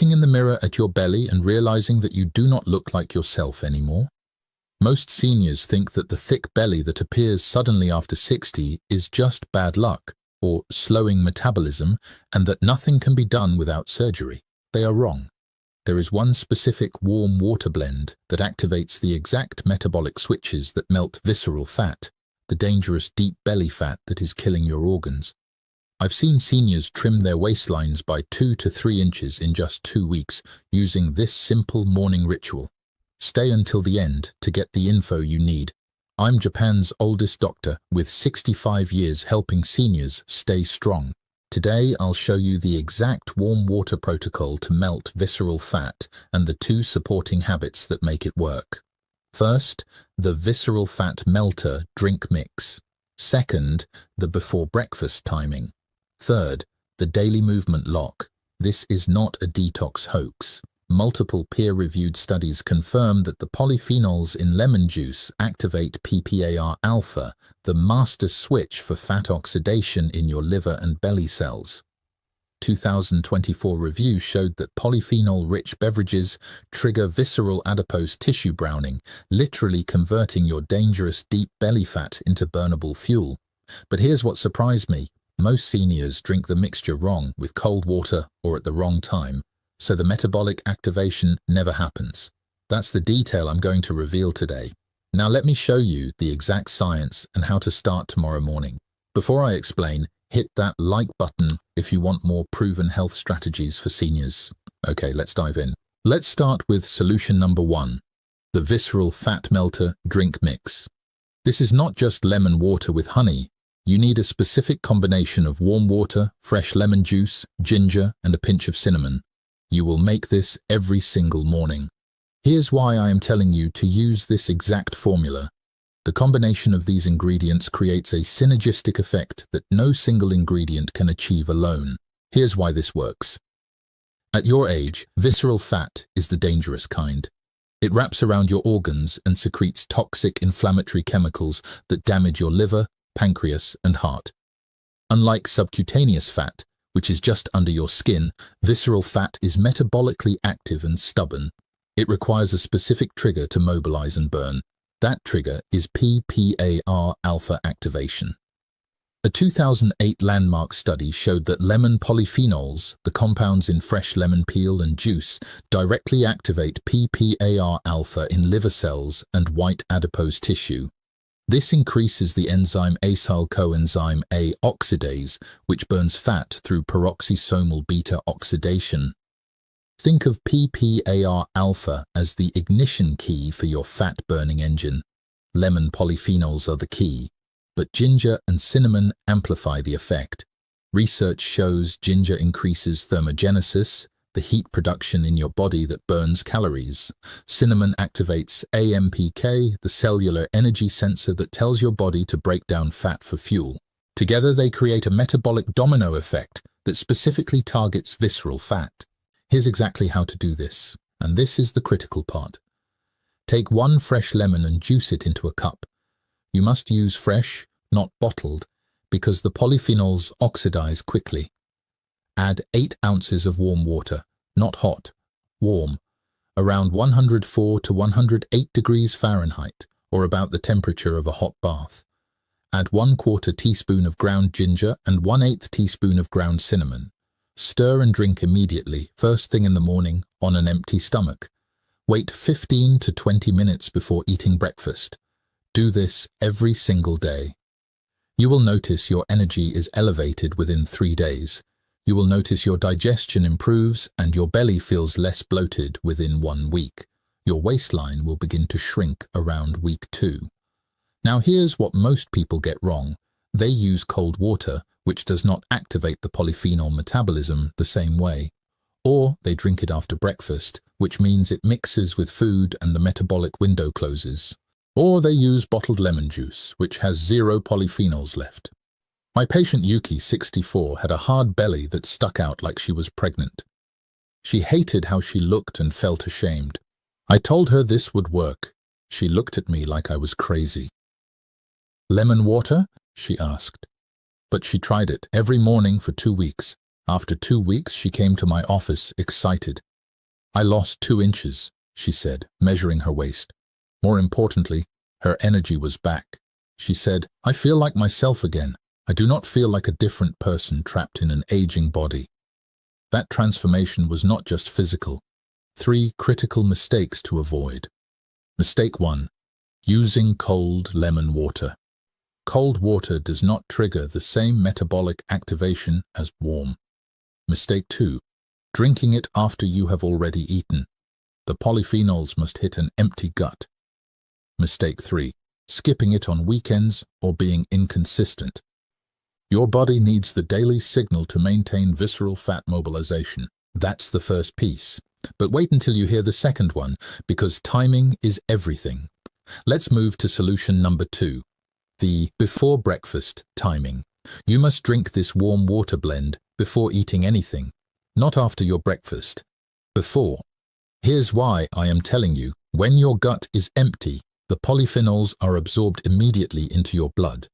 looking in the mirror at your belly and realizing that you do not look like yourself anymore? Most seniors think that the thick belly that appears suddenly after 60 is just bad luck or slowing metabolism and that nothing can be done without surgery. They are wrong. There is one specific warm water blend that activates the exact metabolic switches that melt visceral fat, the dangerous deep belly fat that is killing your organs. I've seen seniors trim their waistlines by 2 to 3 inches in just 2 weeks using this simple morning ritual. Stay until the end to get the info you need. I'm Japan's oldest doctor with 65 years helping seniors stay strong. Today I'll show you the exact warm water protocol to melt visceral fat and the 2 supporting habits that make it work. First, the Visceral Fat Melter drink mix. Second, the before breakfast timing. Third, the daily movement lock. This is not a detox hoax. Multiple peer-reviewed studies confirm that the polyphenols in lemon juice activate PPARα, the master switch for fat oxidation in your liver and belly cells. 2024 review showed that polyphenol-rich beverages trigger visceral adipose tissue browning, literally converting your dangerous deep belly fat into burnable fuel. But here's what surprised me. Most seniors drink the mixture wrong, with cold water or at the wrong time, so the metabolic activation never happens. That's the detail I'm going to reveal today. Now let me show you the exact science and how to start tomorrow morning. Before I explain, hit that like button if you want more proven health strategies for seniors. Okay, let's dive in. Let's start with solution number 1, the Visceral Fat Melter drink mix. This is not just lemon water with honey. You need a specific combination of warm water, fresh lemon juice, ginger, and a pinch of cinnamon. You will make this every single morning. Here's why I am telling you to use this exact formula. The combination of these ingredients creates a synergistic effect that no single ingredient can achieve alone. Here's why this works. At your age, visceral fat is the dangerous kind. It wraps around your organs and secretes toxic inflammatory chemicals that damage your liver, pancreas, and heart. Unlike subcutaneous fat, which is just under your skin, visceral fat is metabolically active and stubborn. It requires a specific trigger to mobilize and burn. That trigger is PPARα activation. A 2008 landmark study showed that lemon polyphenols, the compounds in fresh lemon peel and juice, directly activate PPARα in liver cells and white adipose tissue. This increases the enzyme acyl coenzyme A oxidase, which burns fat through peroxisomal beta-oxidation. Think of PPARα as the ignition key for your fat-burning engine. Lemon polyphenols are the key, but ginger and cinnamon amplify the effect. Research shows ginger increases thermogenesis, the heat production in your body that burns calories. Cinnamon activates AMPK, the cellular energy sensor that tells your body to break down fat for fuel. Together they create a metabolic domino effect that specifically targets visceral fat. Here's exactly how to do this, and this is the critical part. Take 1 fresh lemon and juice it into a cup. You must use fresh, not bottled, because the polyphenols oxidize quickly. Add 8 ounces of warm water, not hot, warm, around 104 to 108 degrees Fahrenheit, or about the temperature of a hot bath. Add 1/4 teaspoon of ground ginger and 1/8 teaspoon of ground cinnamon. Stir and drink immediately, first thing in the morning, on an empty stomach. Wait 15 to 20 minutes before eating breakfast. Do this every single day. You will notice your energy is elevated within 3 days. You will notice your digestion improves and your belly feels less bloated within 1 week. Your waistline will begin to shrink around week 2. Now here's what most people get wrong. They use cold water, which does not activate the polyphenol metabolism the same way. Or they drink it after breakfast, which means it mixes with food and the metabolic window closes. Or they use bottled lemon juice, which has 0 polyphenols left. My patient Yuki, 64, had a hard belly that stuck out like she was pregnant. She hated how she looked and felt ashamed. I told her this would work. She looked at me like I was crazy. "Lemon water?" she asked. But she tried it every morning for 2 weeks. After 2 weeks, she came to my office excited. "I lost 2 inches," she said, measuring her waist. More importantly, her energy was back. She said, "I feel like myself again. I do not feel like a different person trapped in an aging body." That transformation was not just physical. 3 critical mistakes to avoid. Mistake 1. Using cold lemon water. Cold water does not trigger the same metabolic activation as warm. Mistake 2. Drinking it after you have already eaten. The polyphenols must hit an empty gut. Mistake 3. Skipping it on weekends or being inconsistent. Your body needs the daily signal to maintain visceral fat mobilization. That's the first piece. But wait until you hear the second one, because timing is everything. Let's move to solution number 2, the before breakfast timing. You must drink this warm water blend before eating anything, not after your breakfast. Before. Here's why I am telling you. When your gut is empty, the polyphenols are absorbed immediately into your blood.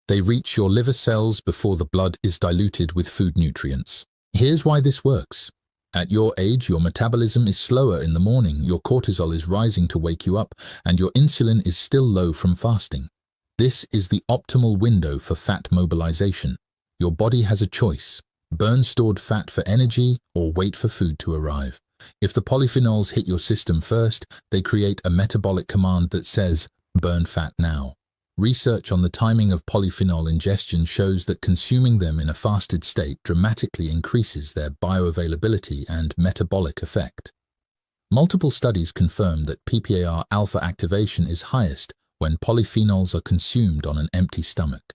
They reach your liver cells before the blood is diluted with food nutrients. Here's why this works. At your age, your metabolism is slower in the morning, your cortisol is rising to wake you up, and your insulin is still low from fasting. This is the optimal window for fat mobilization. Your body has a choice: burn stored fat for energy or wait for food to arrive. If the polyphenols hit your system first, they create a metabolic command that says, "Burn fat now." Research on the timing of polyphenol ingestion shows that consuming them in a fasted state dramatically increases their bioavailability and metabolic effect. Multiple studies confirm that PPAR alpha activation is highest when polyphenols are consumed on an empty stomach.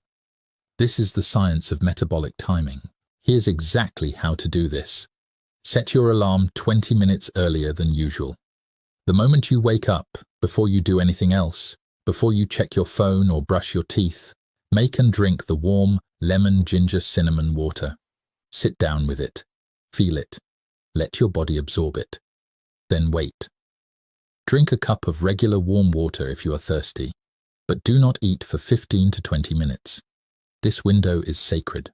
This is the science of metabolic timing. Here's exactly how to do this. Set your alarm 20 minutes earlier than usual. The moment you wake up, before you do anything else, before you check your phone or brush your teeth, make and drink the warm lemon ginger cinnamon water. Sit down with it. Feel it. Let your body absorb it. Then wait. Drink a cup of regular warm water if you are thirsty, but do not eat for 15 to 20 minutes. This window is sacred.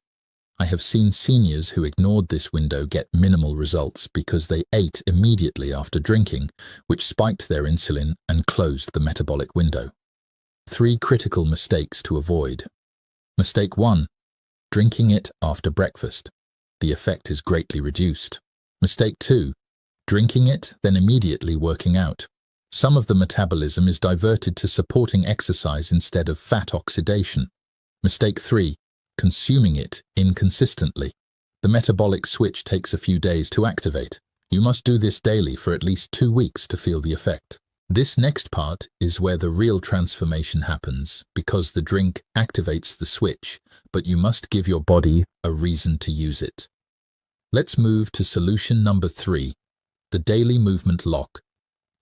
I have seen seniors who ignored this window get minimal results because they ate immediately after drinking, which spiked their insulin and closed the metabolic window. 3 critical mistakes to avoid. Mistake 1. Drinking it after breakfast. The effect is greatly reduced. Mistake 2. Drinking it, then immediately working out. Some of the metabolism is diverted to supporting exercise instead of fat oxidation. Mistake 3. Consuming it inconsistently. The metabolic switch takes a few days to activate. You must do this daily for at least 2 weeks to feel the effect. This next part is where the real transformation happens, because the drink activates the switch, but you must give your body a reason to use it. Let's move to solution number 3, the daily movement lock.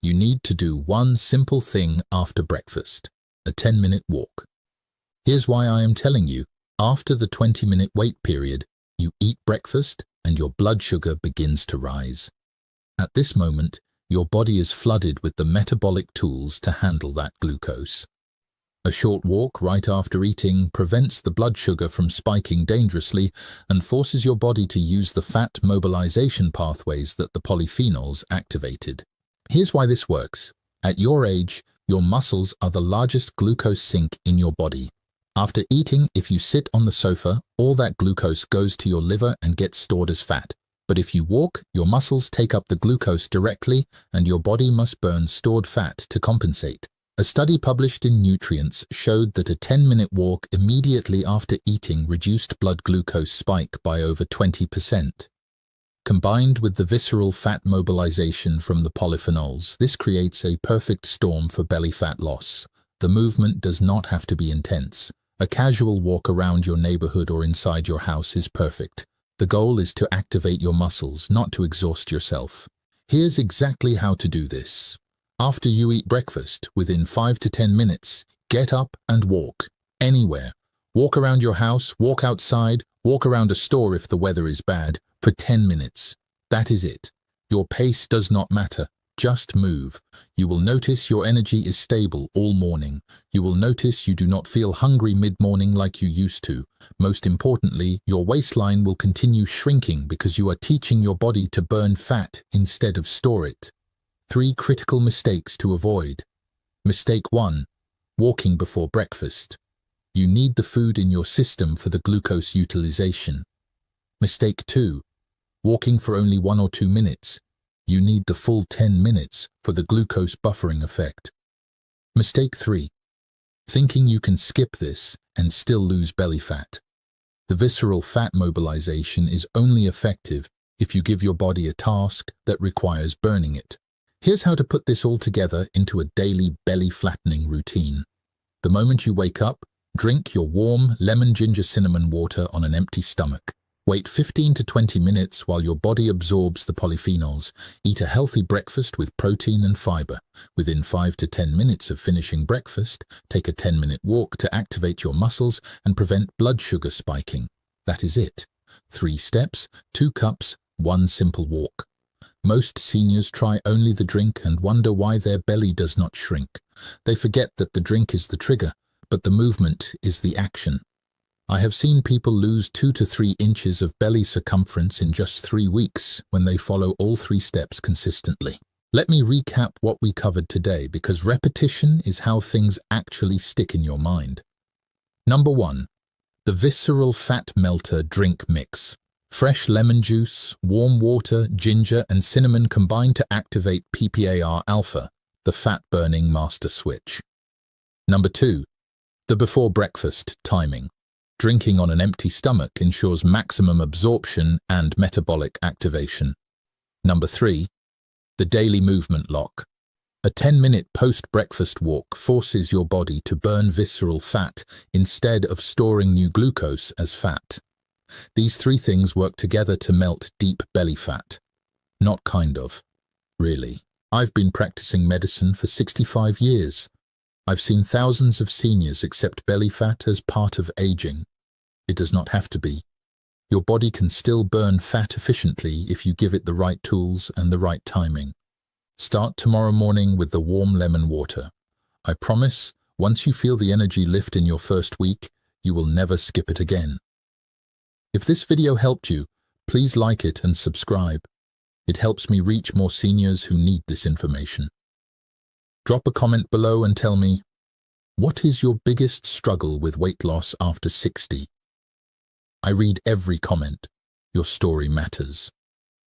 You need to do one simple thing after breakfast, a 10-minute walk. Here's why I am telling you. After the 20-minute wait period, you eat breakfast and your blood sugar begins to rise. At this moment, your body is flooded with the metabolic tools to handle that glucose. A short walk right after eating prevents the blood sugar from spiking dangerously and forces your body to use the fat mobilization pathways that the polyphenols activated. Here's why this works. At your age, your muscles are the largest glucose sink in your body. After eating, if you sit on the sofa, all that glucose goes to your liver and gets stored as fat. But if you walk, your muscles take up the glucose directly and your body must burn stored fat to compensate. A study published in Nutrients showed that a 10-minute walk immediately after eating reduced blood glucose spike by over 20%. Combined with the visceral fat mobilization from the polyphenols, this creates a perfect storm for belly fat loss. The movement does not have to be intense. A casual walk around your neighborhood or inside your house is perfect. The goal is to activate your muscles, not to exhaust yourself. Here's exactly how to do this. After you eat breakfast, within 5 to 10 minutes, get up and walk. Anywhere. Walk around your house, walk outside, walk around a store if the weather is bad, for 10 minutes. That is it. Your pace does not matter. Just move. You will notice your energy is stable all morning. You will notice you do not feel hungry mid-morning like you used to. Most importantly, your waistline will continue shrinking because you are teaching your body to burn fat instead of store it. 3 critical mistakes to avoid. Mistake 1. Walking before breakfast. You need the food in your system for the glucose utilization. Mistake 2. Walking for only 1 or 2 minutes. You need the full 10 minutes for the glucose buffering effect. Mistake 3. Thinking you can skip this and still lose belly fat. The visceral fat mobilization is only effective if you give your body a task that requires burning it. Here's how to put this all together into a daily belly flattening routine. The moment you wake up, drink your warm lemon ginger cinnamon water on an empty stomach. Wait 15 to 20 minutes while your body absorbs the polyphenols. Eat a healthy breakfast with protein and fiber. Within 5 to 10 minutes of finishing breakfast, take a 10-minute walk to activate your muscles and prevent blood sugar spiking. That is it. 3 steps, 2 cups, 1 simple walk. Most seniors try only the drink and wonder why their belly does not shrink. They forget that the drink is the trigger, but the movement is the action. I have seen people lose 2 to 3 inches of belly circumference in just 3 weeks when they follow all 3 steps consistently. Let me recap what we covered today because repetition is how things actually stick in your mind. Number 1. The Visceral Fat Melter drink mix. Fresh lemon juice, warm water, ginger and cinnamon combine to activate PPARα alpha, the fat-burning master switch. Number 2. The before breakfast timing. Drinking on an empty stomach ensures maximum absorption and metabolic activation. Number 3. The daily movement lock. A 10-minute post-breakfast walk forces your body to burn visceral fat instead of storing new glucose as fat. These 3 things work together to melt deep belly fat. Not kind of. Really. I've been practicing medicine for 65 years. I've seen thousands of seniors accept belly fat as part of aging. It does not have to be. Your body can still burn fat efficiently if you give it the right tools and the right timing. Start tomorrow morning with the warm lemon water. I promise, once you feel the energy lift in your first week, you will never skip it again. If this video helped you, please like it and subscribe. It helps me reach more seniors who need this information. Drop a comment below and tell me, what is your biggest struggle with weight loss after 60? I read every comment. Your story matters.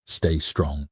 Stay strong.